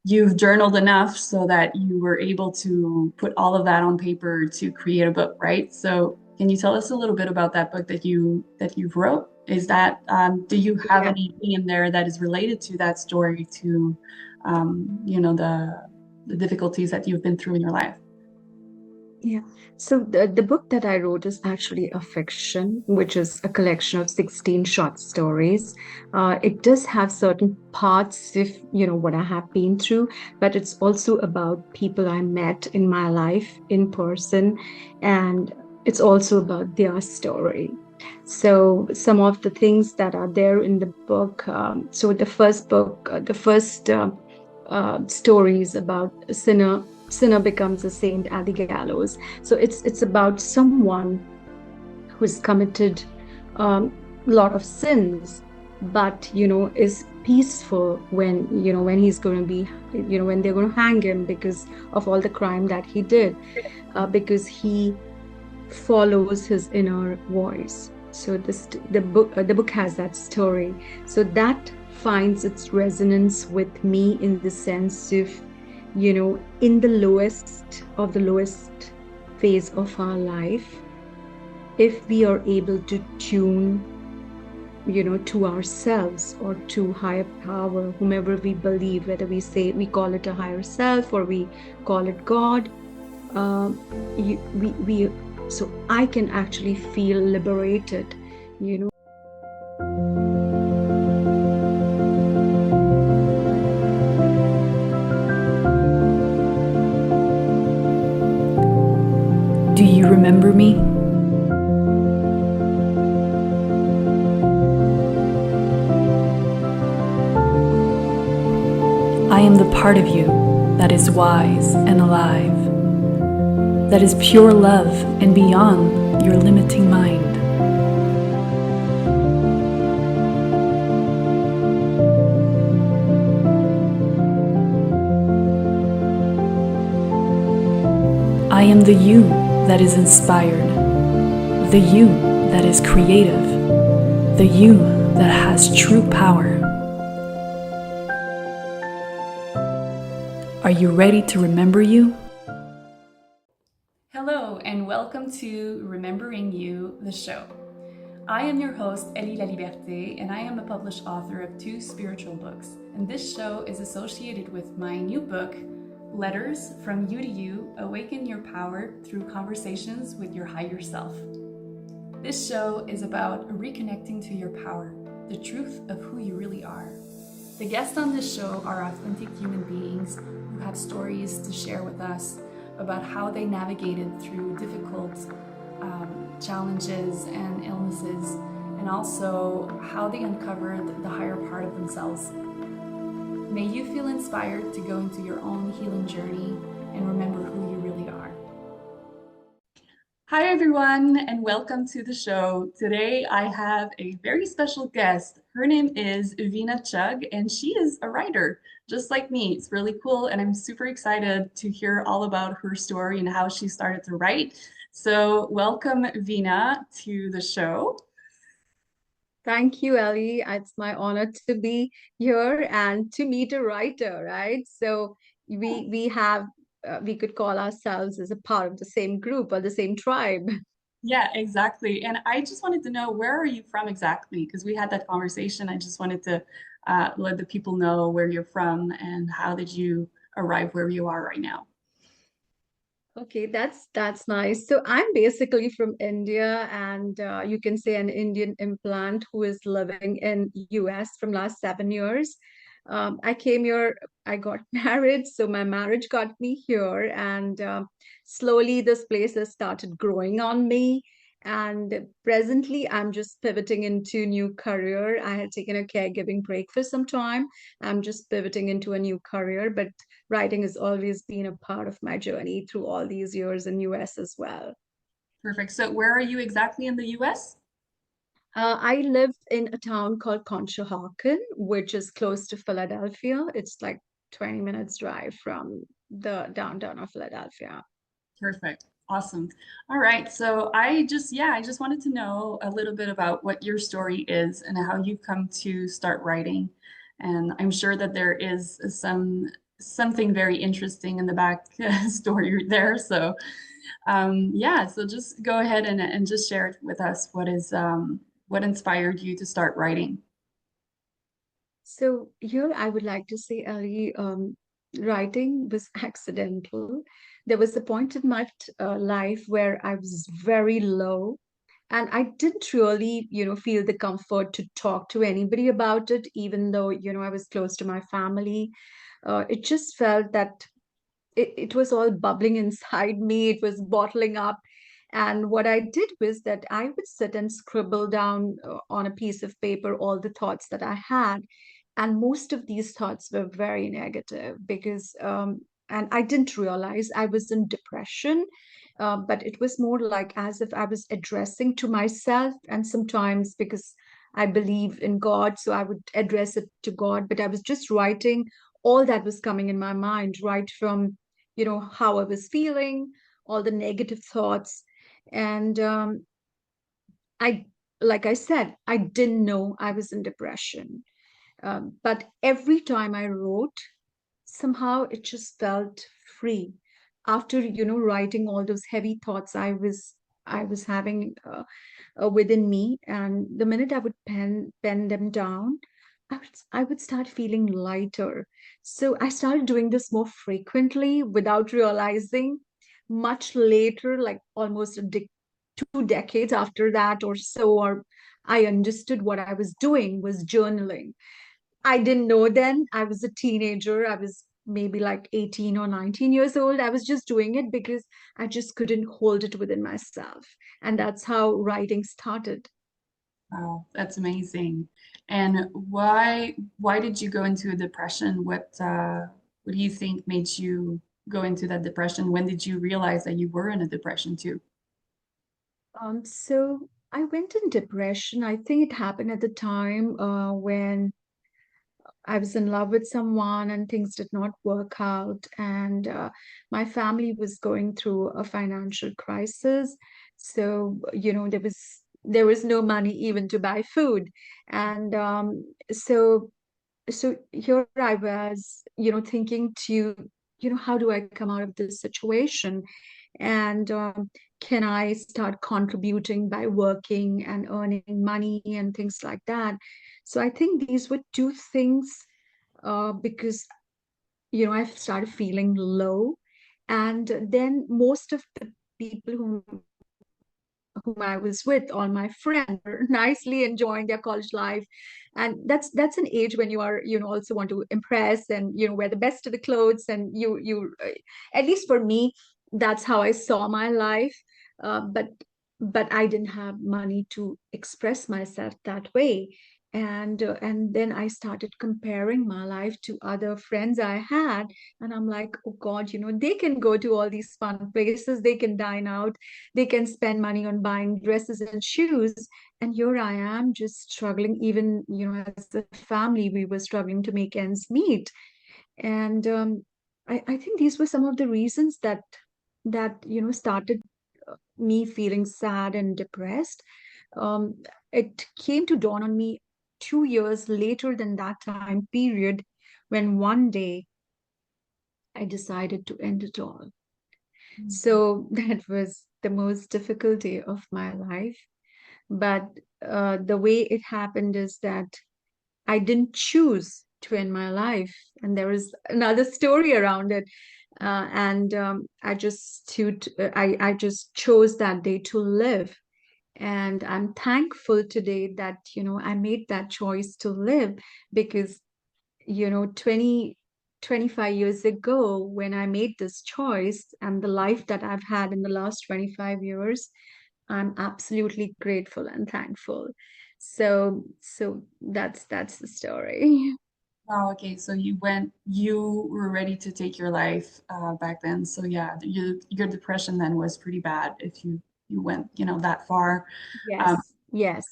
you've journaled enough so that you were able to put all of that on paper to create a book, right? So can you tell us a little bit about that book that you've wrote? Is that do you have Yeah. anything in there that is related to that story, to the difficulties that you've been through in your life? Yeah. So the book that I wrote is actually a fiction, which is a collection of 16 short stories. It does have certain parts of, what I have been through, but it's also about people I met in my life in person, and it's also about their story. So some of the things that are there in the book, so the first book, the first stories about a sinner becomes a saint at the gallows. So it's about someone who's committed a lot of sins, but is peaceful when when he's going to be when they're going to hang him because of all the crime that he did, because he follows his inner voice. So the book has that story. So that finds its resonance with me in the sense of, in the lowest phase of our life, if we are able to tune, to ourselves or to higher power, whomever we believe, whether we call it a higher self or we call it God, we so I can actually feel liberated, you know. Do you remember me? I am the part of you that is wise and alive, that is pure love and beyond your limiting mind. I am the you that is inspired, the you that is creative, the you that has true power. Are you ready to remember you? Hello, and welcome to Remembering You, the show. I am your host, Elie La Liberté, and I am a published author of 2 spiritual books. And this show is associated with my new book, Letters from You to You Awaken Your Power Through Conversations with Your Higher Self. This show is about reconnecting to your power, the truth of who you really are. The guests on this show are authentic human beings who have stories to share with us about how they navigated through difficult challenges and illnesses, and also how they uncovered the higher part of themselves. May you feel inspired to go into your own healing journey and remember who you really are. Hi, everyone, and welcome to the show. Today, I have a very special guest. Her name is Veena Chugh, and she is a writer, just like me. It's really cool, and I'm super excited to hear all about her story and how she started to write. So, welcome, Veena, to the show. Thank you, Ellie. It's my honor to be here and to meet a writer, right? So we could call ourselves as a part of the same group or the same tribe. Yeah, exactly. And I just wanted to know, where are you from exactly? Because we had that conversation. I just wanted to let the people know where you're from and how did you arrive where you are right now. Okay, that's nice. So I'm basically from India, and you can say an Indian implant who is living in US from last 7 years. I came here, I got married, so my marriage got me here, and slowly this place has started growing on me. And presently, I'm just pivoting into new career. I had taken a caregiving break for some time. I'm just pivoting into a new career, but writing has always been a part of my journey through all these years in US as well. Perfect. So where are you exactly in the US? I live in a town called Conshohocken, which is close to Philadelphia. It's like 20 minutes drive from the downtown of Philadelphia. Perfect. Awesome. All right. So I just wanted to know a little bit about what your story is and how you've come to start writing. And I'm sure that there is something very interesting in the back story there. So yeah, so just go ahead and just share it with us. What inspired you to start writing? So here I would like to say, Ali, writing was accidental. There was a point in my life where I was very low, and I didn't really, feel the comfort to talk to anybody about it, even though, I was close to my family. It just felt that it was all bubbling inside me. It was bottling up. And what I did was that I would sit and scribble down on a piece of paper all the thoughts that I had. And most of these thoughts were very negative because, and I didn't realize I was in depression. But it was more like as if I was addressing to myself. And sometimes because I believe in God, so I would address it to God, but I was just writing all that was coming in my mind, right from how I was feeling, all the negative thoughts. And I, like I said, I didn't know I was in depression. But every time I wrote, somehow it just felt free. After, writing all those heavy thoughts I was having within me, and the minute I would pen them down, I would start feeling lighter. So I started doing this more frequently without realizing. Much later, like almost 2 decades after that or so, or I understood what I was doing was journaling. I didn't know then. I was a teenager. I was maybe like 18 or 19 years old. I was just doing it because I just couldn't hold it within myself. And that's how writing started. Wow, that's amazing. And why did you go into a depression? What do you think made you go into that depression? When did you realize that you were in a depression too? So I went in depression. I think it happened at the time when I was in love with someone and things did not work out. And my family was going through a financial crisis. So, there was no money even to buy food. And so here I was, thinking to, how do I come out of this situation? And can I start contributing by working and earning money and things like that? So I think these were two things because, I've started feeling low. And then most of the people whom I was with, all my friends, were nicely enjoying their college life. And that's an age when you are, also want to impress and, wear the best of the clothes. And at least for me, that's how I saw my life. But I didn't have money to express myself that way. And then I started comparing my life to other friends I had. And I'm like, oh God, they can go to all these fun places, they can dine out, they can spend money on buying dresses and shoes. And here I am just struggling. Even, as a family, we were struggling to make ends meet. And I think these were some of the reasons that started me feeling sad and depressed. um, it came to dawn on me 2 years later than that time period, when one day I decided to end it all. So that was the most difficult day of my life. But the way it happened is that I didn't choose to end my life. And there is another story around it. And I just chose that day to live. And I'm thankful today that, I made that choice to live because 25 years ago, when I made this choice and the life that I've had in the last 25 years, I'm absolutely grateful and thankful. So that's the story. Oh, okay. So you were ready to take your life back then. So yeah, your depression then was pretty bad if you went, that far. Um, Yes, yes.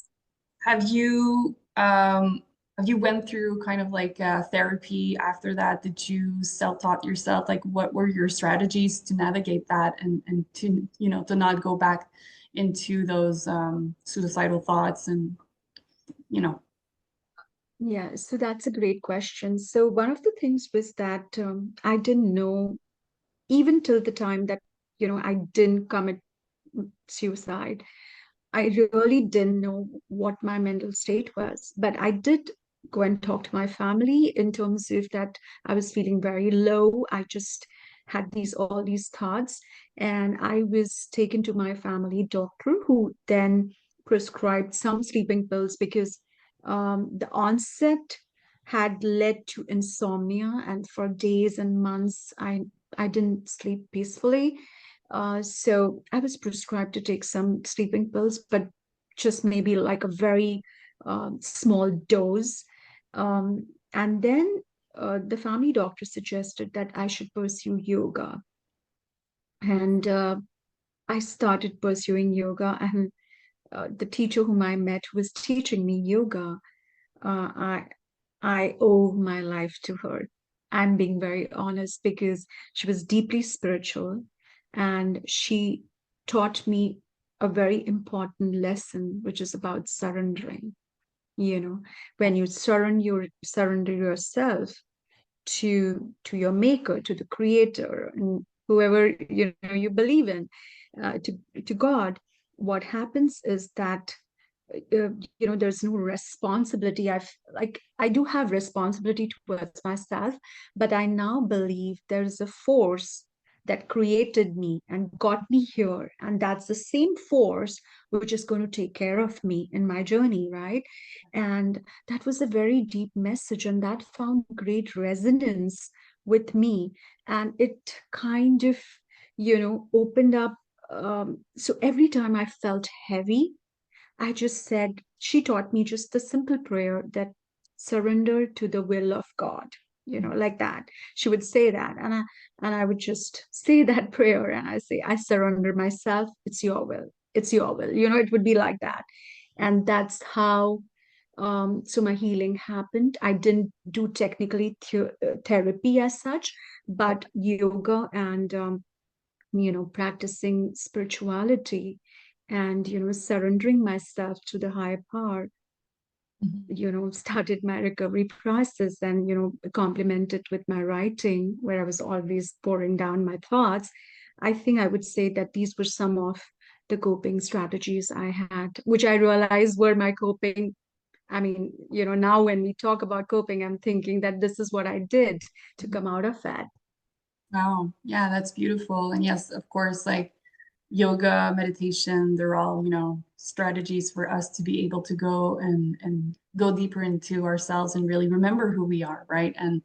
have you went through kind of like therapy after that? Did you self-taught yourself? Like what were your strategies to navigate that and to, to not go back into those suicidal thoughts and, you know. Yeah, so that's a great question. So one of the things was that I didn't know even till the time that, I didn't commit suicide. I really didn't know what my mental state was, but I did go and talk to my family in terms of that I was feeling very low. I just had all these thoughts, and I was taken to my family doctor, who then prescribed some sleeping pills because the onset had led to insomnia, and for days and months, I didn't sleep peacefully. So I was prescribed to take some sleeping pills, but just maybe like a very small dose. And then the family doctor suggested that I should pursue yoga. And I started pursuing yoga. And the teacher whom I met who was teaching me yoga. Uh, I I owe my life to her. I'm being very honest because she was deeply spiritual, and she taught me a very important lesson, which is about surrendering. You know, when you surrender yourself to your maker, to the creator, and whoever you believe in, to God, what happens is that there's no responsibility. I do have responsibility towards myself, but I now believe there is a force that created me and got me here, and that's the same force which is going to take care of me in my journey, right? And that was a very deep message, and that found great resonance with me, and it kind of opened up. So every time I felt heavy, I just said, she taught me just the simple prayer that surrender to the will of God, like that. She would say that. And I would just say that prayer, and I say, I surrender myself. It's your will. It's your will. It would be like that. And that's how so my healing happened. I didn't do technically therapy as such, but yoga and practicing spirituality and, surrendering myself to the higher power, Mhm. started my recovery process, and, complemented with my writing, where I was always pouring down my thoughts. I think I would say that these were some of the coping strategies I had, which I realized were my coping. I mean, now when we talk about coping, I'm thinking that this is what I did to come out of that. Wow. Yeah, that's beautiful. And yes, of course, like yoga, meditation, they're all, strategies for us to be able to go and go deeper into ourselves and really remember who we are, right? And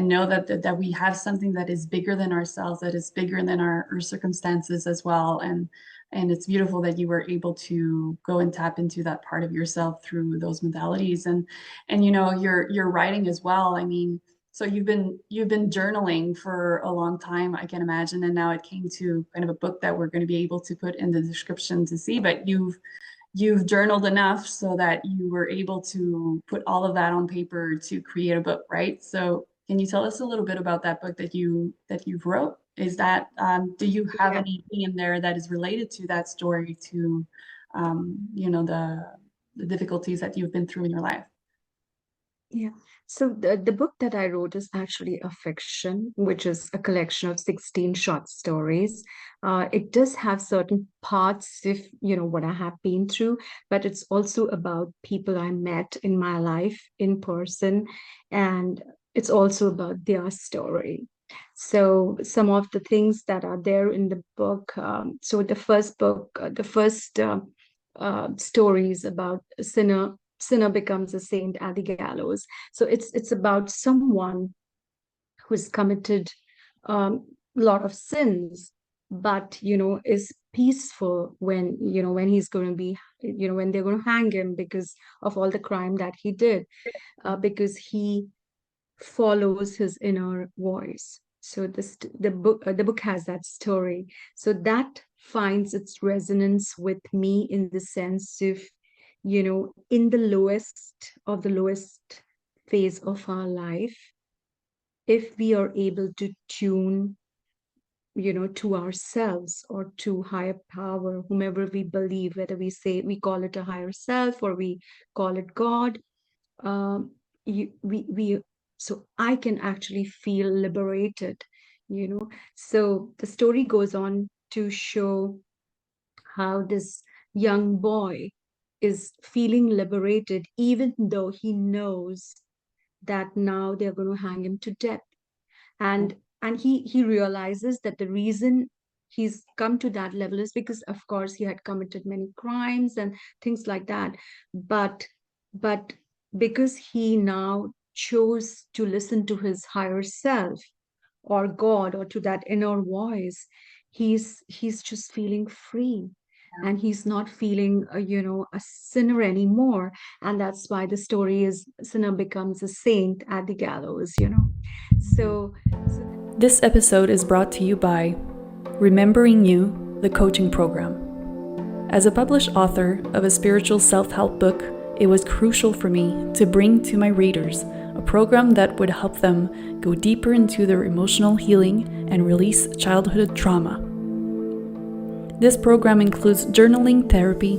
know that we have something that is bigger than ourselves, that is bigger than our circumstances as well. And it's beautiful that you were able to go and tap into that part of yourself through those modalities. And your writing as well. I mean, so you've been journaling for a long time, I can imagine, and now it came to kind of a book that we're going to be able to put in the description to see. But you've journaled enough so that you were able to put all of that on paper to create a book, right? So can you tell us a little bit about that book that you've wrote? Is that do you have Yeah. anything in there that is related to that story, to the difficulties that you've been through in your life? Yeah. So the book that I wrote is actually a fiction, which is a collection of 16 short stories. It does have certain parts of, what I have been through, but it's also about people I met in my life in person, and it's also about their story. So some of the things that are there in the book. So the first story is about a sinner becomes a saint at the gallows. So it's about someone who's committed a lot of sins, but is peaceful when when he's going to be when they're going to hang him because of all the crime that he did, because he follows his inner voice. So the book has that story. So that finds its resonance with me in the sense of, in the lowest phase of our life, if we are able to tune, to ourselves or to higher power, whomever we believe, whether we call it a higher self or we call it God, we so I can actually feel liberated, you know. So the story goes on to show how this young boy is feeling liberated, even though he knows that now they're going to hang him to death. And he realizes that the reason he's come to that level is because, of course, he had committed many crimes and things like that. But but because he now chose to listen to his higher self, or God, or to that inner voice, he's just feeling free, and he's not feeling a sinner anymore. And that's why the story is sinner becomes a saint at the gallows. So This episode is brought to you by Remembering You, the coaching program. As a published author of a spiritual self-help book, it was crucial for me to bring to my readers a program that would help them go deeper into their emotional healing and release childhood trauma. This program includes journaling therapy,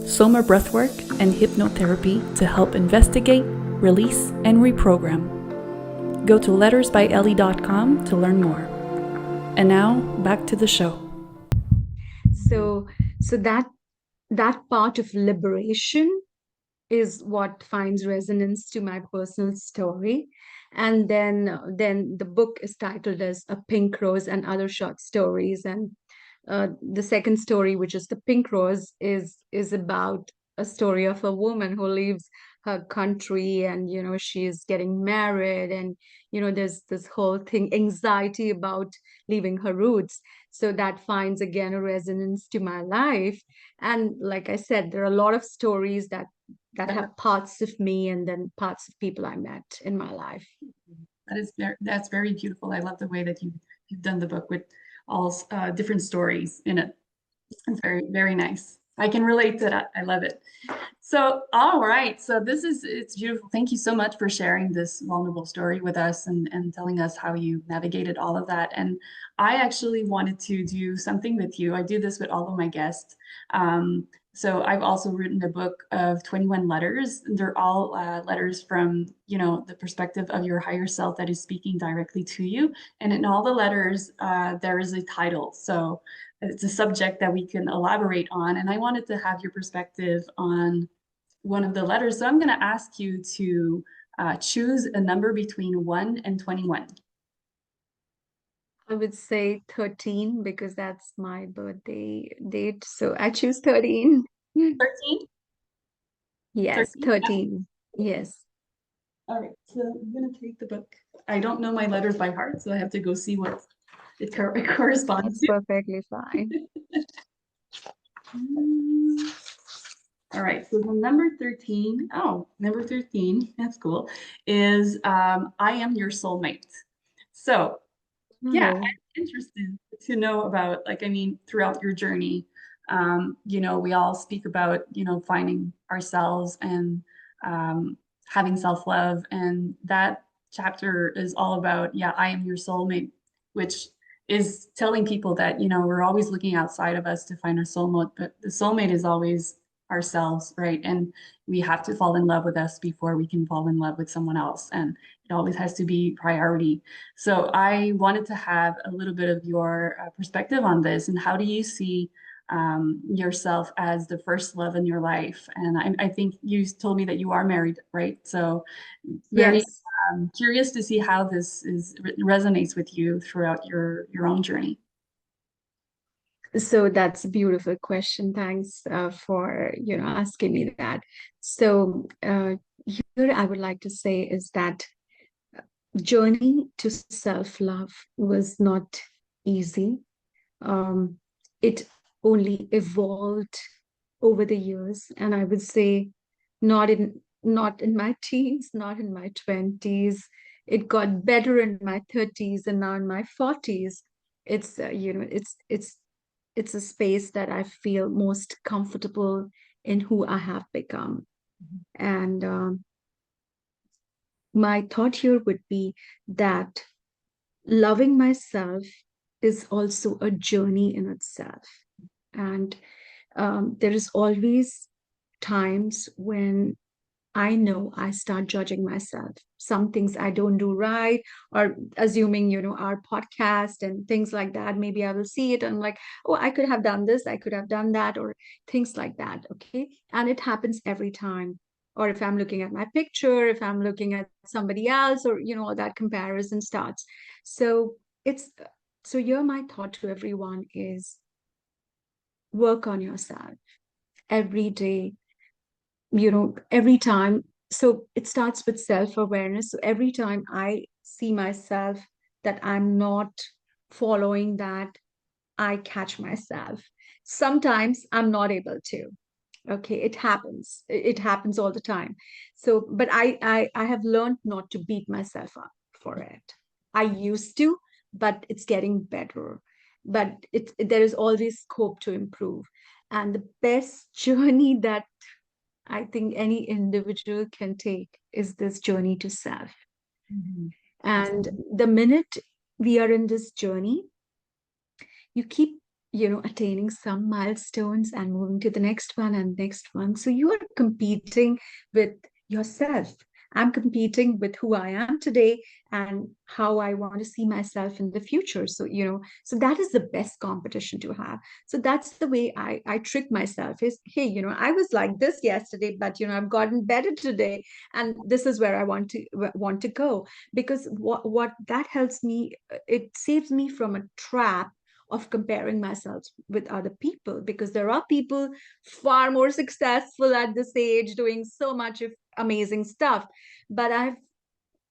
soma breathwork, and hypnotherapy to help investigate, release, and reprogram. Go to lettersbyellie.com to learn more. And now, back to the show. so that part of liberation is what finds resonance to my personal story. And then the book is titled as A Pink Rose and Other Short Stories. And the second story, which is The Pink Rose, is about a story of a woman who leaves her country, and she's getting married, and there's this whole thing, anxiety about leaving her roots. So that finds again a resonance to my life. And like I said, there are a lot of stories that have parts of me and then parts of people I met in my life. That's very beautiful. I love the way that you've done the book with all different stories in it. It's very, very nice. I can relate to that. I love it. So, all right. So it's beautiful. Thank you so much for sharing this vulnerable story with us and telling us how you navigated all of that. And I actually wanted to do something with you. I do this with all of my guests. So I've also written a book of 21 letters. They're all letters from, the perspective of your higher self that is speaking directly to you. And in all the letters, there is a title. So it's a subject that we can elaborate on. And I wanted to have your perspective on one of the letters. So I'm going to ask you to choose a number between 1 and 21. I would say 13 because that's my birthday date. So I choose 13. 13? Yes, 13? 13. Yes. All right. So I'm going to take the book. I don't know my letters by heart, so I have to go see what it corresponds That's to. perfectly fine. All right, so the number 13, number 13, that's cool, is I am your soulmate. So yeah, Oh, I'm interested to know about, throughout your journey, we all speak about, finding ourselves and having self-love. And that chapter is all about, yeah, I am your soulmate, which is telling people that, we're always looking outside of us to find our soulmate, but the soulmate is always ourselves, right? And we have to fall in love with us before we can fall in love with someone else. And it always has to be priority. So I wanted to have a little bit of your perspective on this, and how do you see yourself as the first love in your life? And I think you told me that you are married, right? So very yes. curious to see how this resonates with you throughout your own journey. So that's a beautiful question. Thanks for asking me that. So here I would like to say is that journey to self-love was not easy. It only evolved over the years, and I would say not in my teens, not in my 20s. It got better in my 30s, and now in my 40s. It's it's a space that I feel most comfortable in who I have become. And my thought here would be that loving myself is also a journey in itself. And there is always times when I know I start judging myself. Some things I don't do right, or assuming, our podcast and things like that. Maybe I will see it and like, oh, I could have done this, I could have done that, or things like that. Okay. And it happens every time. Or if I'm looking at my picture, if I'm looking at somebody else, or, that comparison starts. So it's, so here my thought to everyone is work on yourself every day, every time. So it starts with self-awareness. So every time I see myself that I'm not following that, I catch myself. Sometimes I'm not able to. Okay, it happens. It happens all the time. So, but I have learned not to beat myself up for it. I used to, but it's getting better. But there is always scope to improve. And the best journey that I think any individual can take is this journey to self. Mhm. And the minute we are in this journey, you keep, attaining some milestones and moving to the next one and next one. So you are competing with yourself. I'm competing with who I am today and how I want to see myself in the future. So, so that is the best competition to have. So that's the way I trick myself is, hey, I was like this yesterday, but, I've gotten better today. And this is where I want to go, because what that helps me, it saves me from a trap of comparing myself with other people, because there are people far more successful at this age doing so much of amazing stuff. But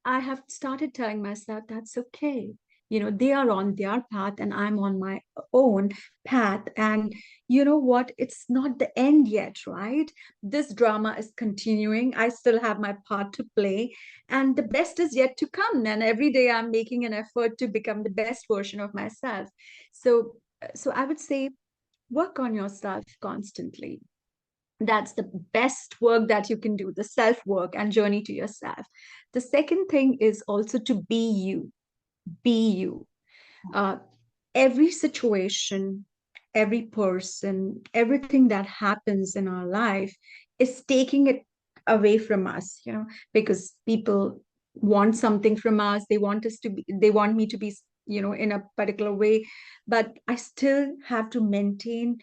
I have started telling myself that's okay. They are on their path and I'm on my own path. And you know what? It's not the end yet, right? This drama is continuing. I still have my part to play, and the best is yet to come. And every day I'm making an effort to become the best version of myself. So I would say work on yourself constantly. That's the best work that you can do, the self work and journey to yourself. The second thing is also to be you. Be you. uh, every situation, every person, everything that happens in our life is taking it away from us, because people want something from us. They want me to be, in a particular way, but I still have to maintain,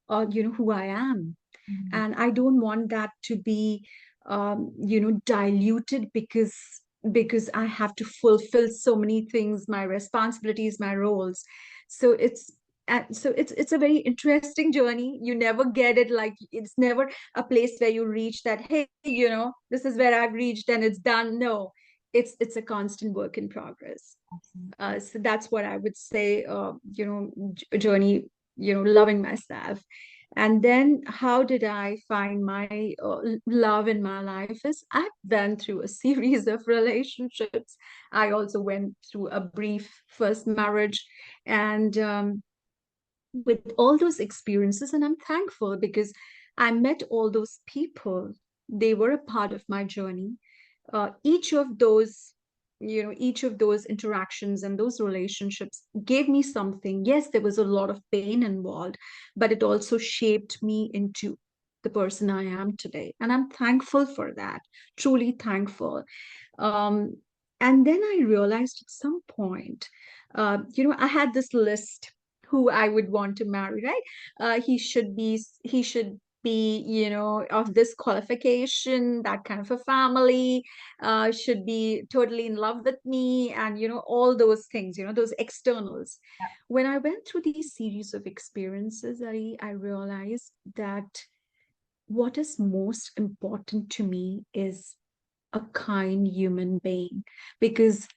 who I am. Mhm. And I don't want that to be, diluted, because I have to fulfill so many things, my responsibilities, my roles. So it's a very interesting journey. You never get it, like it's never a place where you reach that, hey, this is where I've reached and it's done. No, it's a constant work in progress. So that's what I would say. Journey, loving myself. And then how did I find my love in my life is I've been through a series of relationships. I also went through a brief first marriage. And with all those experiences, and I'm thankful because I met all those people. They were a part of my journey. Each of those interactions and those relationships gave me something. Yes, there was a lot of pain involved, but it also shaped me into the person I am today, and I'm thankful for that. Truly thankful. um, and then I realized at some point, I had this list who I would want to marry, right? He should be, of this qualification, that kind of a family, should be totally in love with me, and, all those things, those externals. When I went through these series of experiences, I realized that what is most important to me is a kind human being, because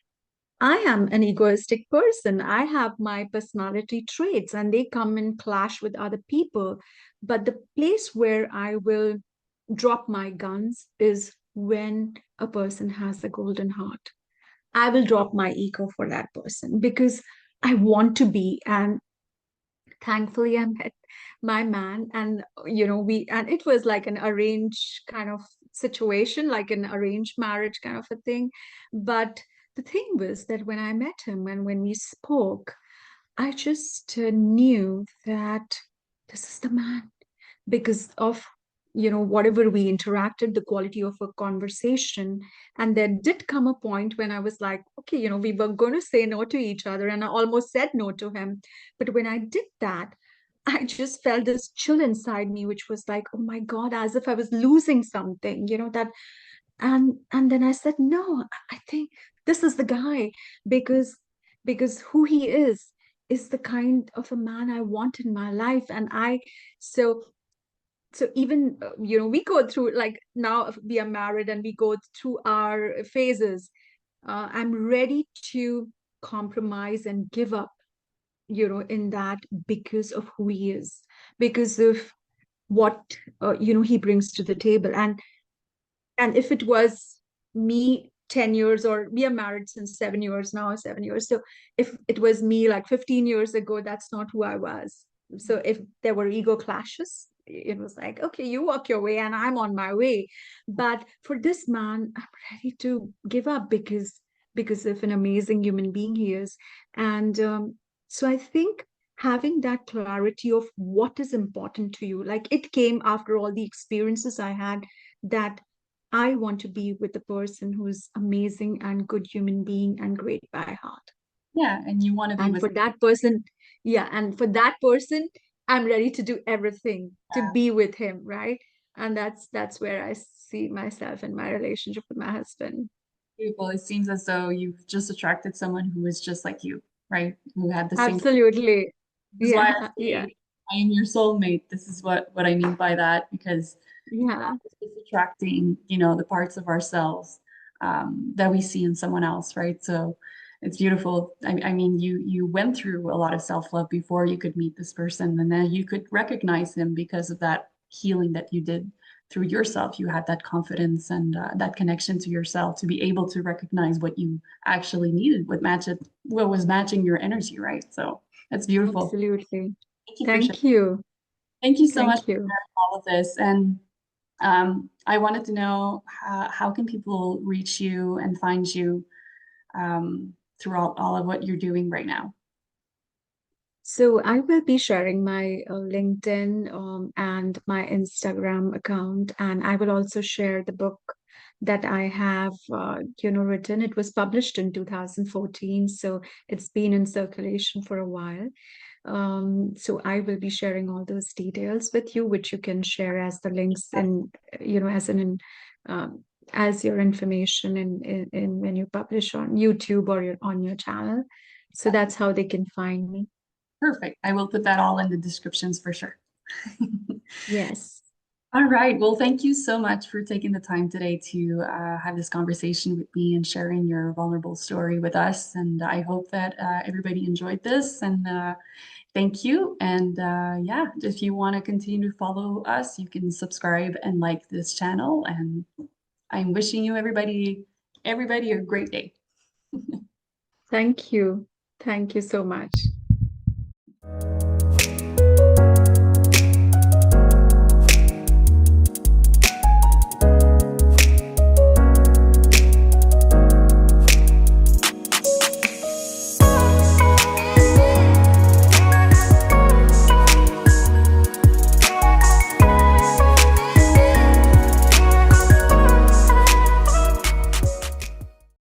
I am an egoistic person. I have my personality traits and they come in clash with other people. But the place where I will drop my guns is when a person has a golden heart. I will drop my ego for that person because I want to be. And thankfully, I met my man, and and it was like an arranged kind of situation, like an arranged marriage kind of a thing. But the thing was that when I met him and when we spoke, I just knew that this is the man, because of whatever we interacted, the quality of a conversation. And there did come a point when I was like, okay, we were going to say no to each other, and I almost said no to him. But when I did that, I just felt this chill inside me, which was like, oh my God, as if I was losing something, that. And then I said, no, I think this is the guy, because who he is the kind of a man I want in my life. And so even we go through, like, now we are married and we go through our phases. I'm ready to compromise and give up, in that, because of who he is, because of what he brings to the table. And if it was me 10 years, or we are married since 7 years now, 7 years, so if it was me like 15 years ago, that's not who I was. So if there were ego clashes, it was like, okay, you walk your way and I'm on my way. But for this man, I'm ready to give up, because of an amazing human being he is. And so I think having that clarity of what is important to you, like, it came after all the experiences I had, that I want to be with a person who's amazing and good human being and great by heart. Yeah, and you want to be And with. for that person, yeah, and for that person, I'm ready to do everything to be with him, right? And that's where I see myself in my relationship with my husband. Beautiful. It seems as though you've just attracted someone who is just like you, right? Who had the same. Absolutely. This is why I Yeah, yeah, say I am your soulmate. This is what I mean by that, because yeah, it's just attracting, the parts of ourselves that we see in someone else, right? So it's beautiful. I mean, you went through a lot of self-love before you could meet this person, and then you could recognize him because of that healing that you did through yourself. You had that confidence and that connection to yourself to be able to recognize what you actually needed, what was matching your energy, right? So that's beautiful. absolutely. Thank you for sharing. Thank you. Thank you so much Thank for you. sharing all of this. And I wanted to know how can people reach you and find you throughout all of what you're doing right now? So I will be sharing my LinkedIn and my Instagram account, and I will also share the book that I have, written. It was published in 2014, so it's been in circulation for a while. So I will be sharing all those details with you, which you can share as the links in, um, as your information in when you publish on YouTube or on your channel. So that's how they can find me. Perfect. I will put that all in the descriptions for sure. Yes. All right. Well, thank you so much for taking the time today to have this conversation with me and sharing your vulnerable story with us. And I hope that everybody enjoyed this. And thank you. And yeah, if you want to continue to follow us, you can subscribe and like this channel. And I'm wishing you everybody a great day. Thank you. Thank you so much.